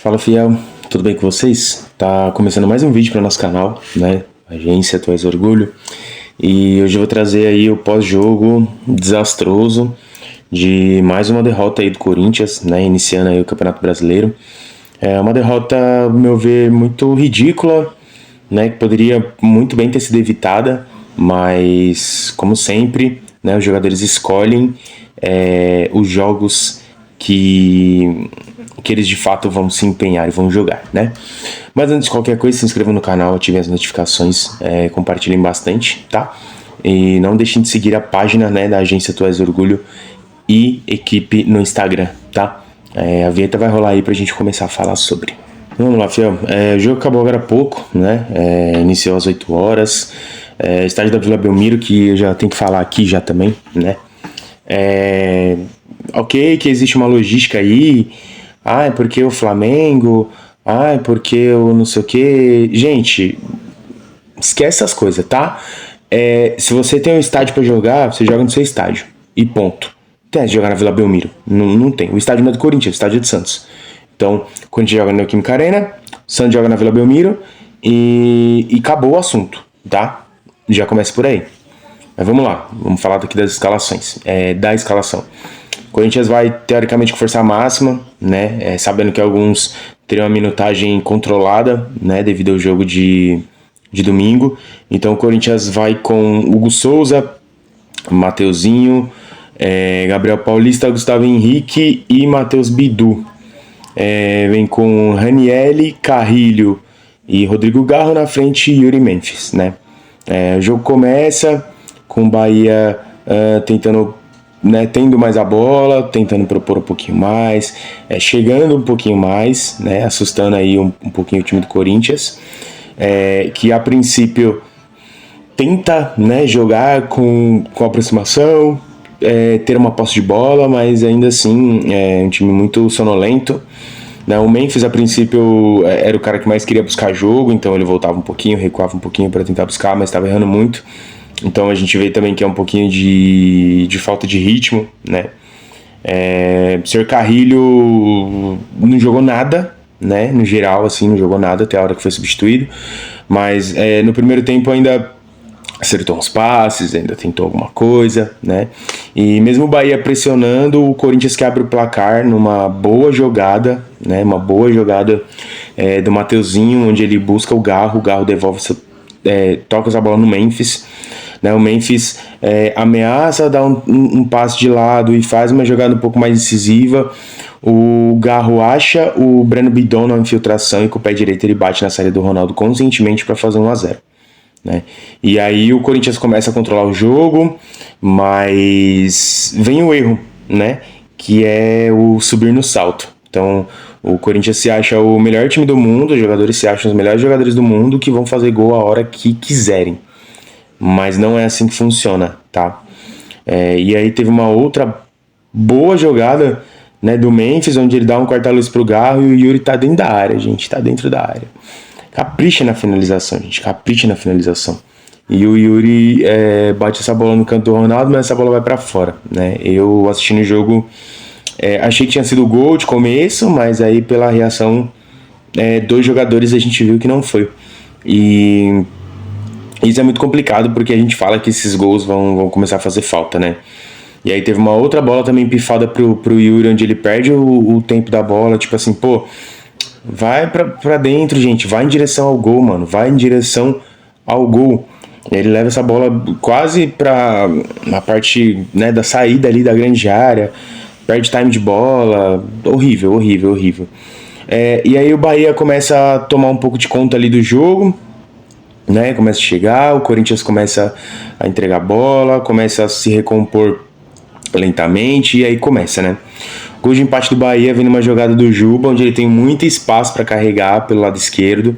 Fala, fiel, tudo bem com vocês? Tá começando mais um vídeo para o nosso canal, né? Agência Tu És Orgulho. E hoje eu vou trazer aí o pós-jogo desastroso de mais uma derrota aí do Corinthians, né? Iniciando aí o Campeonato Brasileiro. É uma derrota, ao meu ver, muito ridícula, né? Que poderia muito bem ter sido evitada, mas como sempre, né? Os jogadores escolhem os jogos que eles de fato vão se empenhar e vão jogar, né? Mas antes de qualquer coisa, se inscrevam no canal, ativem as notificações, compartilhem bastante, tá? E não deixem de seguir a página, né, da Agência Tu És Orgulho e equipe no Instagram, tá? A vinheta vai rolar aí pra gente começar a falar sobre. Vamos lá, fiel. O jogo acabou agora há pouco, né? Iniciou às 8 horas. Estádio da Vila Belmiro, que eu já tenho que falar aqui já também, né? Ok, que existe uma logística aí. É porque o Flamengo. É porque o não sei o que. Gente, esquece essas coisas, tá? Se você tem um estádio pra jogar, você joga no seu estádio. E ponto. Tem de jogar na Vila Belmiro. Não tem. O estádio não é do Corinthians, o estádio é do Santos. Então, quando a gente joga na Neoquímica Arena, o Santos joga na Vila Belmiro e acabou o assunto, tá? Já começa por aí. Mas vamos lá, vamos falar daqui das escalações. Da escalação. O Corinthians vai, teoricamente, com força máxima, né? Sabendo que alguns teriam uma minutagem controlada, né? Devido ao jogo de domingo. Então o Corinthians vai com Hugo Souza, Mateuzinho, Gabriel Paulista, Gustavo Henrique e Matheus Bidu. Vem com Ranielli, Carrilho e Rodrigo Garro na frente e Yuri Memphis, né? O jogo começa com o Bahia tentando, né, tendo mais a bola, tentando propor um pouquinho mais, chegando um pouquinho mais, né, assustando aí um pouquinho o time do Corinthians, que a princípio tenta, né, jogar com aproximação, ter uma posse de bola, mas ainda assim é um time muito sonolento. O Memphis, a princípio, era o cara que mais queria buscar jogo, então ele voltava um pouquinho, recuava um pouquinho para tentar buscar, mas estava errando muito. Então a gente vê também que é um pouquinho de falta de ritmo, né? O Sr. Carrilho não jogou nada, né? No geral, assim, não jogou nada até a hora que foi substituído. Mas no primeiro tempo ainda acertou uns passes, ainda tentou alguma coisa, né? E mesmo o Bahia pressionando, o Corinthians que abre o placar numa boa jogada, né? Uma boa jogada do Mateuzinho, onde ele busca o Garro devolve, toca essa bola no Memphis, né? O Memphis ameaça dar um passe de lado e faz uma jogada um pouco mais decisiva. O Garro acha o Breno Bidon na infiltração e com o pé direito ele bate na saída do Ronaldo conscientemente para fazer 1-0. Né? E aí o Corinthians começa a controlar o jogo, mas vem o erro, né? Que é o subir no salto. Então o Corinthians se acha o melhor time do mundo, os jogadores se acham os melhores jogadores do mundo que vão fazer gol a hora que quiserem. Mas não é assim que funciona, tá? E aí teve uma outra boa jogada, né, do Memphis, onde ele dá um corta-luz pro Garro e o Yuri tá dentro da área, gente, tá dentro da área. Capricha na finalização, gente, capricha na finalização. E o Yuri bate essa bola no canto do Ronaldo, mas essa bola vai pra fora, né? Eu assistindo o jogo, achei que tinha sido gol de começo, mas aí pela reação dos jogadores a gente viu que não foi. E isso é muito complicado porque a gente fala que esses gols vão começar a fazer falta, né? E aí teve uma outra bola também pifada pro Yuri, onde ele perde o tempo da bola, tipo assim, pô, vai pra dentro, gente, vai em direção ao gol, mano, vai em direção ao gol. Ele leva essa bola quase na parte, né, da saída ali da grande área, perde time de bola, horrível. E aí o Bahia começa a tomar um pouco de conta ali do jogo, né, começa a chegar, o Corinthians começa a entregar bola, começa a se recompor lentamente, e aí começa, né? Gol de empate do Bahia vem numa jogada do Juba, onde ele tem muito espaço para carregar pelo lado esquerdo,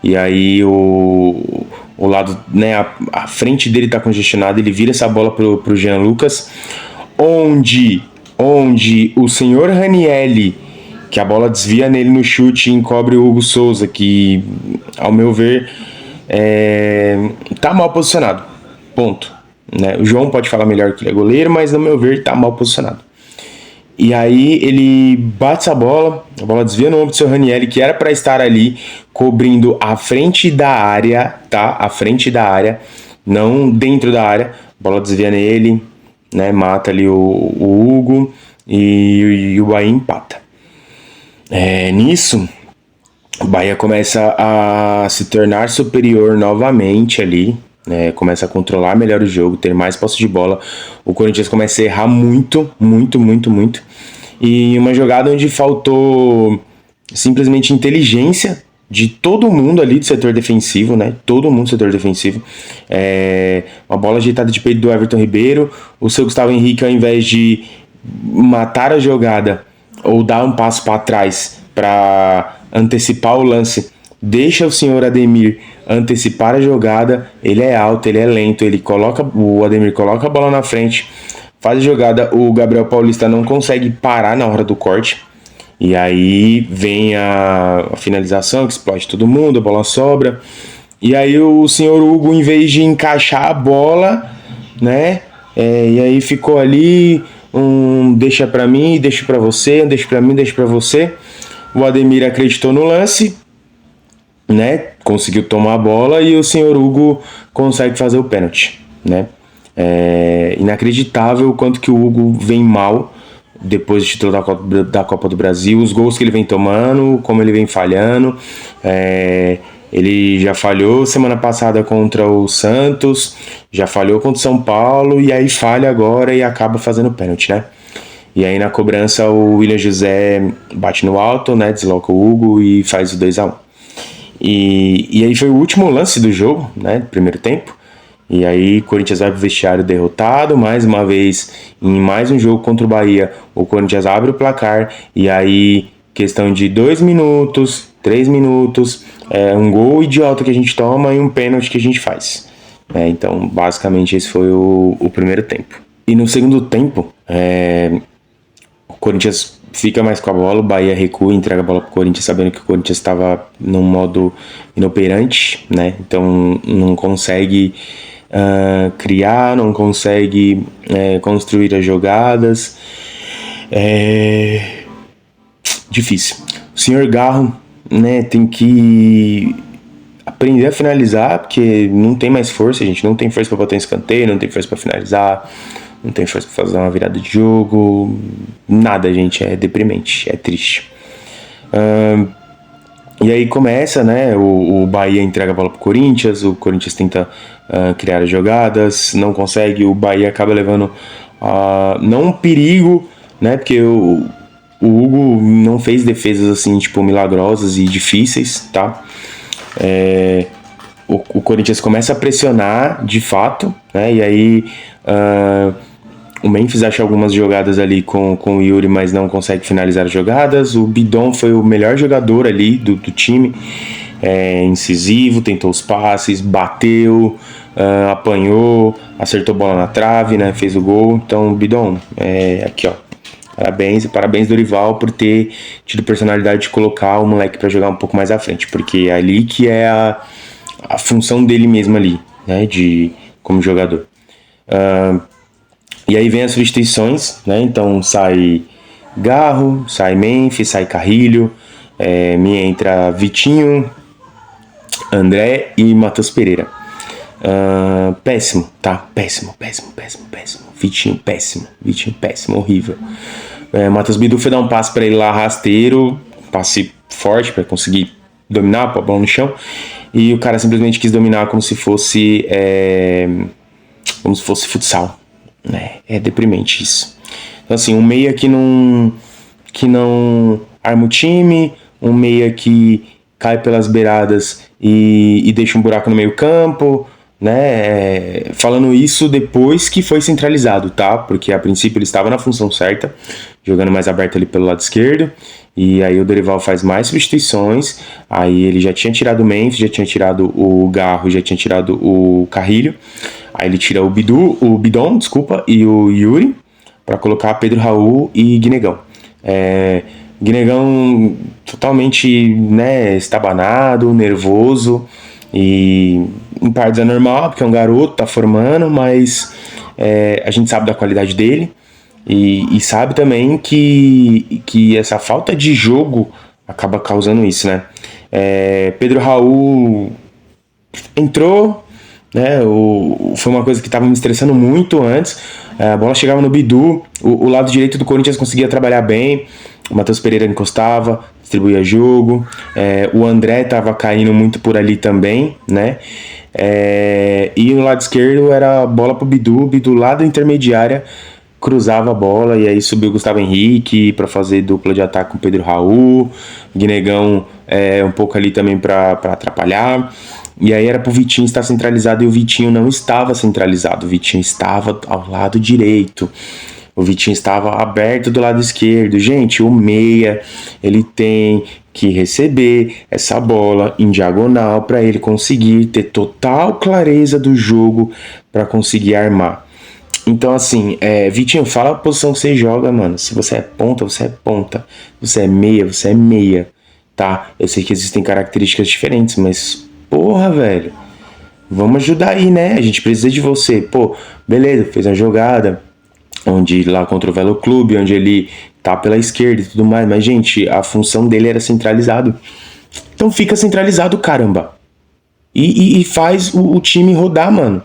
e aí o lado, né, a frente dele tá congestionado, ele vira essa bola pro Jean Lucas, onde o senhor Ranielli, que a bola desvia nele no chute e encobre o Hugo Souza, que, ao meu ver, tá mal posicionado, ponto, né? O João pode falar melhor que ele é goleiro, mas, no meu ver, tá mal posicionado. E aí ele bate essa bola, a bola desvia no ombro do seu Ranieri, que era para estar ali cobrindo a frente da área, tá? A frente da área, não dentro da área. A bola desvia nele, né? Mata ali o Hugo e o Bahia empata. Nisso, o Bahia começa a se tornar superior novamente ali, né? Começa a controlar melhor o jogo, ter mais posse de bola. O Corinthians começa a errar muito. E uma jogada onde faltou simplesmente inteligência de todo mundo ali do setor defensivo, né? Todo mundo do setor defensivo. Uma bola ajeitada de peito do Everton Ribeiro. O seu Gustavo Henrique, ao invés de matar a jogada ou dar um passo para trás para antecipar o lance, deixa o senhor Ademir antecipar a jogada. Ele é alto, ele é lento, o Ademir coloca a bola na frente, faz a jogada, o Gabriel Paulista não consegue parar na hora do corte, e aí vem a finalização que explode todo mundo, a bola sobra, e aí o senhor Hugo, em vez de encaixar a bola, né, e aí ficou ali, deixa pra mim, deixa pra você, deixa pra mim, deixa pra você. O Ademir acreditou no lance, né? Conseguiu tomar a bola e o senhor Hugo consegue fazer o pênalti, né? Inacreditável o quanto que o Hugo vem mal depois do título da Copa do Brasil, os gols que ele vem tomando, como ele vem falhando. Ele já falhou semana passada contra o Santos, já falhou contra o São Paulo e aí falha agora e acaba fazendo pênalti, né? E aí na cobrança o William José bate no alto, né? Desloca o Hugo e faz o 2-1. E aí foi o último lance do jogo, né? Do primeiro tempo. E aí o Corinthians vai pro vestiário derrotado, mais uma vez, em mais um jogo contra o Bahia, o Corinthians abre o placar, e aí, questão de 2 minutos, 3 minutos, um gol idiota que a gente toma e um pênalti que a gente faz. Então, basicamente, esse foi o primeiro tempo. E no segundo tempo, o Corinthians fica mais com a bola, o Bahia recua e entrega a bola pro Corinthians, sabendo que o Corinthians estava num modo inoperante, né? Então não consegue criar, não consegue construir as jogadas. Difícil. O senhor Garro, né, tem que aprender a finalizar, porque não tem mais força, a gente não tem força para botar um escanteio, não tem força para finalizar, não tem força pra fazer uma virada de jogo, nada, gente, é deprimente, é triste. E aí começa, né, o Bahia entrega a bola pro Corinthians, o Corinthians tenta criar as jogadas, não consegue, o Bahia acaba levando, não um perigo, né, porque o Hugo não fez defesas assim, tipo, milagrosas e difíceis, tá? O Corinthians começa a pressionar, de fato, né, e aí o Memphis acha algumas jogadas ali com o Yuri, mas não consegue finalizar as jogadas. O Bidon foi o melhor jogador ali do time, incisivo, tentou os passes, bateu, apanhou, acertou a bola na trave, né, fez o gol. Então, Bidon, aqui ó, parabéns Dorival por ter tido personalidade de colocar o moleque para jogar um pouco mais à frente, porque é ali que é a função dele mesmo ali, né, como jogador. E aí vem as substituições, né? Então sai Garro, sai Memphis, sai Carrilho, me entra Vitinho, André e Matheus Pereira. Péssimo, tá? Péssimo. Vitinho péssimo, horrível. Matheus Bidu foi dar um passe para ele lá rasteiro, passe forte para conseguir dominar, pôr a bola no chão, e o cara simplesmente quis dominar como se fosse futsal. É deprimente isso. Então assim, um meia que não arma o time, um meia que cai pelas beiradas e deixa um buraco no meio campo, né? Falando isso depois que foi centralizado, tá? Porque a princípio ele estava na função certa, jogando mais aberto ali pelo lado esquerdo, e aí o Dorival faz mais substituições. Aí ele já tinha tirado o Memphis, já tinha tirado o Garro, já tinha tirado o Carrilho. Aí ele tira o Bidon, e o Yuri para colocar Pedro Raul e Guinegão. Guinegão totalmente, né, estabanado, nervoso, e em partes é normal, porque é um garoto, tá formando, mas a gente sabe da qualidade dele. E sabe também que essa falta de jogo acaba causando isso, né? Pedro Raul entrou, né? Foi uma coisa que estava me estressando muito antes. A bola chegava no Bidu, o lado direito do Corinthians conseguia trabalhar bem, o Matheus Pereira encostava, distribuía jogo, o André estava caindo muito por ali também, né? E no lado esquerdo era bola pro Bidu, Bidu lá da intermediária cruzava a bola e aí subiu o Gustavo Henrique para fazer dupla de ataque com o Pedro Raul, Guinegão um pouco ali também para atrapalhar. E aí era pro Vitinho estar centralizado e o Vitinho não estava centralizado, o Vitinho estava ao lado direito. O Vitinho estava aberto do lado esquerdo. Gente, o meia, ele tem que receber essa bola em diagonal para ele conseguir ter total clareza do jogo para conseguir armar. Então, assim, Vitinho, fala a posição que você joga, mano. Se você é ponta, você é ponta. Se você é meia, você é meia, tá? Eu sei que existem características diferentes, mas, porra, velho, vamos ajudar aí, né? A gente precisa de você. Pô, beleza, fez uma jogada onde lá contra o Velo Clube, onde ele tá pela esquerda e tudo mais, mas, gente, a função dele era centralizado. Então fica centralizado, caramba. E faz o time rodar, mano.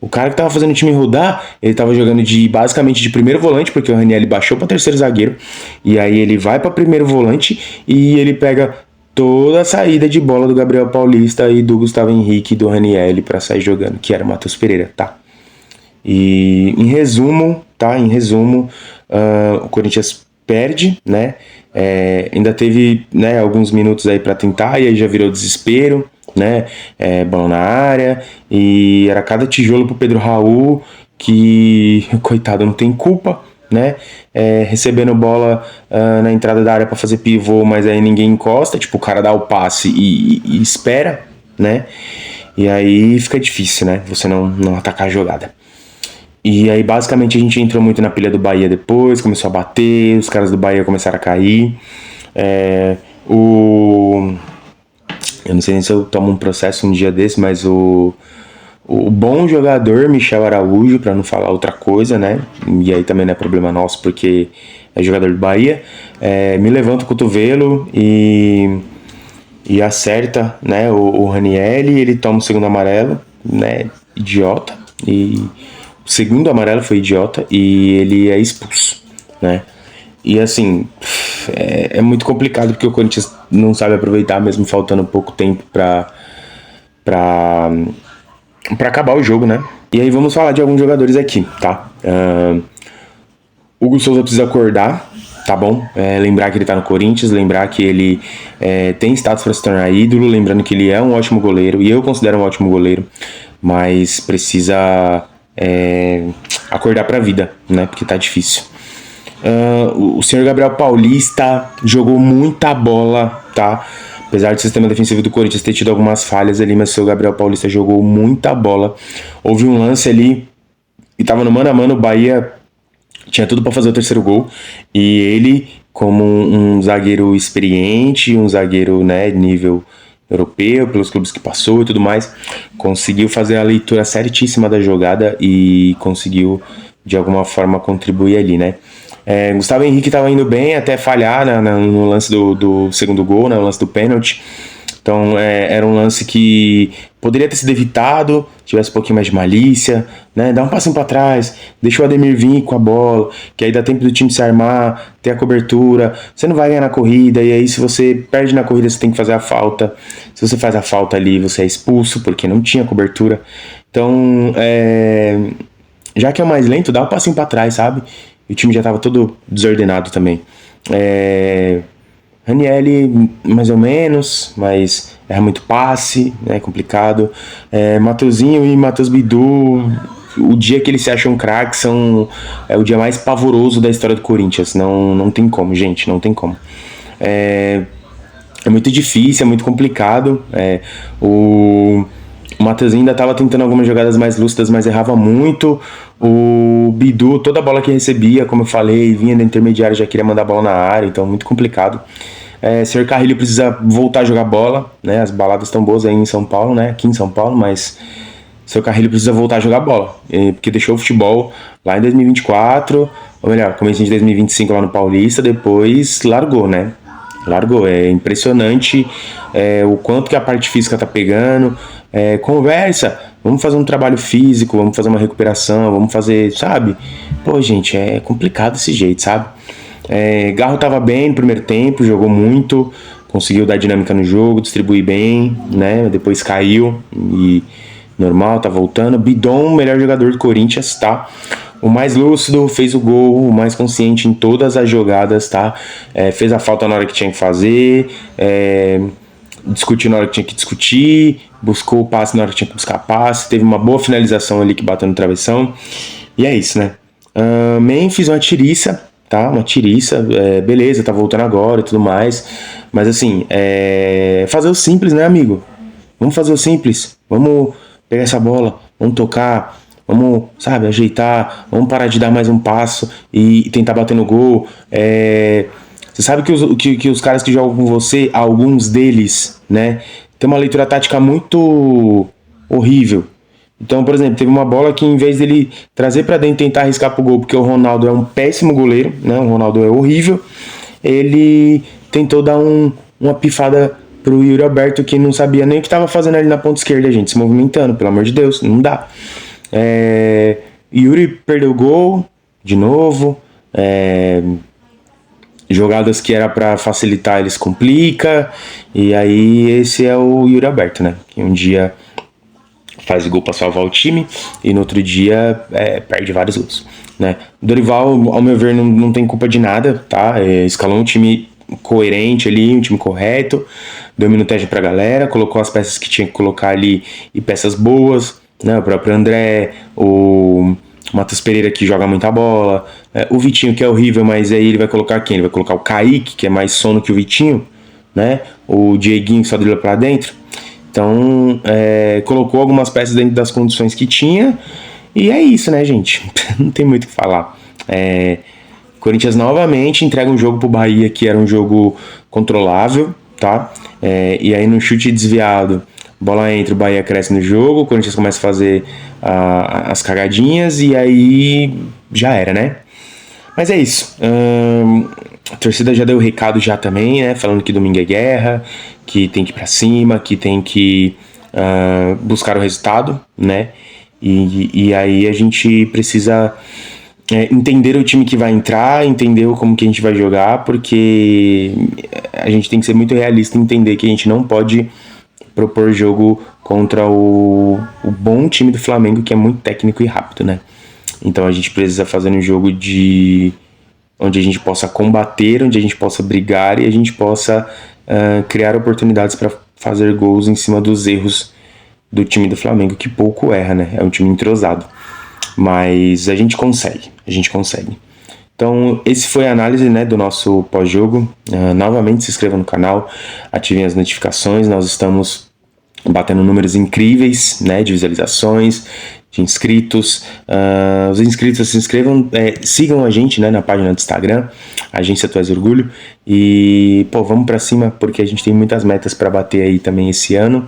O cara que tava fazendo o time rodar, ele tava jogando basicamente de primeiro volante, porque o Ranieri baixou para terceiro zagueiro, e aí ele vai para primeiro volante e ele pega toda a saída de bola do Gabriel Paulista e do Gustavo Henrique e do Ranieri para sair jogando, que era o Matheus Pereira, tá? E em resumo, o Corinthians perde, né? Ainda teve, né, alguns minutos aí para tentar e aí já virou desespero, né? Bola na área e era cada tijolo pro Pedro Raul que, coitado, não tem culpa, né? Recebendo bola na entrada da área para fazer pivô, mas aí ninguém encosta, tipo, o cara dá o passe e espera, né? E aí fica difícil, né? Você não atacar a jogada. E aí basicamente a gente entrou muito na pilha do Bahia depois, começou a bater, os caras do Bahia começaram a cair. Eu não sei nem se eu tomo um processo um dia desse, mas o bom jogador Michel Araújo, para não falar outra coisa, né? E aí também não é problema nosso, porque é jogador do Bahia. Me levanta o cotovelo e acerta, né, o Ranieri, ele toma o segundo amarelo, né? Idiota. E o segundo amarelo foi idiota e ele é expulso, né? E assim, é muito complicado porque o Corinthians não sabe aproveitar, mesmo faltando pouco tempo pra acabar o jogo, né? E aí vamos falar de alguns jogadores aqui, tá? Hugo Souza precisa acordar, tá bom? Lembrar que ele tá no Corinthians, lembrar que ele tem status para se tornar ídolo, lembrando que ele é um ótimo goleiro, e eu considero um ótimo goleiro, mas precisa acordar pra vida, né? Porque tá difícil. O senhor Gabriel Paulista jogou muita bola, tá? Apesar do sistema defensivo do Corinthians ter tido algumas falhas ali, mas o senhor Gabriel Paulista jogou muita bola. Houve um lance ali e tava no mano a mano, o Bahia tinha tudo para fazer o terceiro gol. E ele, como um zagueiro experiente, um zagueiro, né, nível europeu, pelos clubes que passou e tudo mais, conseguiu fazer a leitura certíssima da jogada e conseguiu, de alguma forma, contribuir ali, né? Gustavo Henrique estava indo bem até falhar no lance do segundo gol, no lance do pênalti. Então era um lance que poderia ter sido evitado, tivesse um pouquinho mais de malícia, né? Dá um passinho para trás, deixa o Ademir vir com a bola, que aí dá tempo do time se armar, ter a cobertura. Você não vai ganhar na corrida, e aí se você perde na corrida, você tem que fazer a falta. Se você faz a falta ali, você é expulso, porque não tinha cobertura. Então, já que é o mais lento, dá um passinho para trás, sabe? E o time já estava todo desordenado também. Ranieri, mais ou menos, mas erra muito passe, né, complicado. Matheusinho e Matheus Bidu, o dia que eles se acham craques é o dia mais pavoroso da história do Corinthians. Não tem como, gente, não tem como. É muito difícil, é muito complicado. O Matheusinho ainda estava tentando algumas jogadas mais lúcidas, mas errava muito. O Bidu, toda a bola que recebia, como eu falei, vinha da intermediária, já queria mandar a bola na área, então muito complicado. Sr. Carrilho precisa voltar a jogar bola, né? As baladas estão boas aí em São Paulo, né? Aqui em São Paulo, mas seu Carrilho precisa voltar a jogar bola, porque deixou o futebol lá em 2024, ou melhor, começo de 2025 lá no Paulista, depois largou, né? Largou. É impressionante o quanto que a parte física tá pegando. Conversa, vamos fazer um trabalho físico, vamos fazer uma recuperação, vamos fazer, sabe? Pô, gente, é complicado desse jeito, sabe? Garro tava bem no primeiro tempo, jogou muito, conseguiu dar dinâmica no jogo, distribuir bem, né? Depois caiu e normal, tá voltando. Bidon, melhor jogador do Corinthians, tá? O mais lúcido, fez o gol, o mais consciente em todas as jogadas, tá? Fez a falta na hora que tinha que fazer, discutiu na hora que tinha que discutir, buscou o passe na hora que tinha que buscar passe, teve uma boa finalização ali que bateu no travessão. E é isso, né? Memphis, uma tiriça, tá? Uma tiriça, beleza, tá voltando agora e tudo mais. Mas assim, fazer o simples, né, amigo? Vamos fazer o simples. Vamos pegar essa bola, vamos tocar, vamos, sabe, ajeitar, vamos parar de dar mais um passo e tentar bater no gol. Você sabe que os caras que jogam com você, alguns deles, né, tem uma leitura tática muito horrível. Então, por exemplo, teve uma bola que em vez dele trazer pra dentro e tentar arriscar pro gol, porque o Ronaldo é um péssimo goleiro, né? O Ronaldo é horrível. Ele tentou dar uma pifada pro Yuri Alberto, que não sabia nem o que estava fazendo ali na ponta esquerda, gente, se movimentando, pelo amor de Deus, não dá. Yuri perdeu o gol de novo. Jogadas que era para facilitar, eles complica. E aí esse é o Yuri Alberto, né? Que um dia faz gol para salvar o time e no outro dia perde vários gols, né? Dorival, ao meu ver, não tem culpa de nada, tá? Escalou um time coerente ali, um time correto, deu minutagem pra galera, colocou as peças que tinha que colocar ali e peças boas, né? O próprio André, o Matheus Pereira que joga muita bola, o Vitinho que é horrível, mas aí ele vai colocar quem? Ele vai colocar o Kaique, que é mais sono que o Vitinho, né? O Dieguinho que só dribla pra dentro. Então, colocou algumas peças dentro das condições que tinha. E é isso, né, gente? Não tem muito o que falar. Corinthians novamente entrega um jogo pro Bahia que era um jogo controlável, tá? E aí no chute desviado, bola entra, o Bahia cresce no jogo, o Corinthians começa a fazer as cagadinhas e aí já era, né? Mas é isso. A torcida já deu o recado já também, né? Falando que domingo é guerra, que tem que ir pra cima, que tem que buscar o resultado, né? E aí a gente precisa entender o time que vai entrar, entender como que a gente vai jogar, porque a gente tem que ser muito realista e entender que a gente não pode propor jogo contra o bom time do Flamengo, que é muito técnico e rápido, né? Então a gente precisa fazer um jogo onde a gente possa combater, onde a gente possa brigar e a gente possa criar oportunidades para fazer gols em cima dos erros do time do Flamengo, que pouco erra, né? É um time entrosado. Mas a gente consegue. Então, esse foi a análise, né, do nosso pós-jogo. Novamente, se inscreva no canal, ativem as notificações. Nós estamos batendo números incríveis, né, de visualizações, de inscritos. Os inscritos se inscrevam, sigam a gente, né, na página do Instagram, Agência Tu És Orgulho. E, pô, vamos pra cima, porque a gente tem muitas metas para bater aí também esse ano,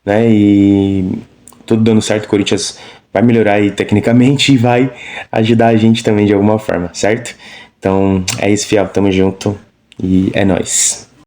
né, e tudo dando certo, o Corinthians vai melhorar aí tecnicamente e vai ajudar a gente também de alguma forma, certo? Então, é isso, fiel, tamo junto e é nóis.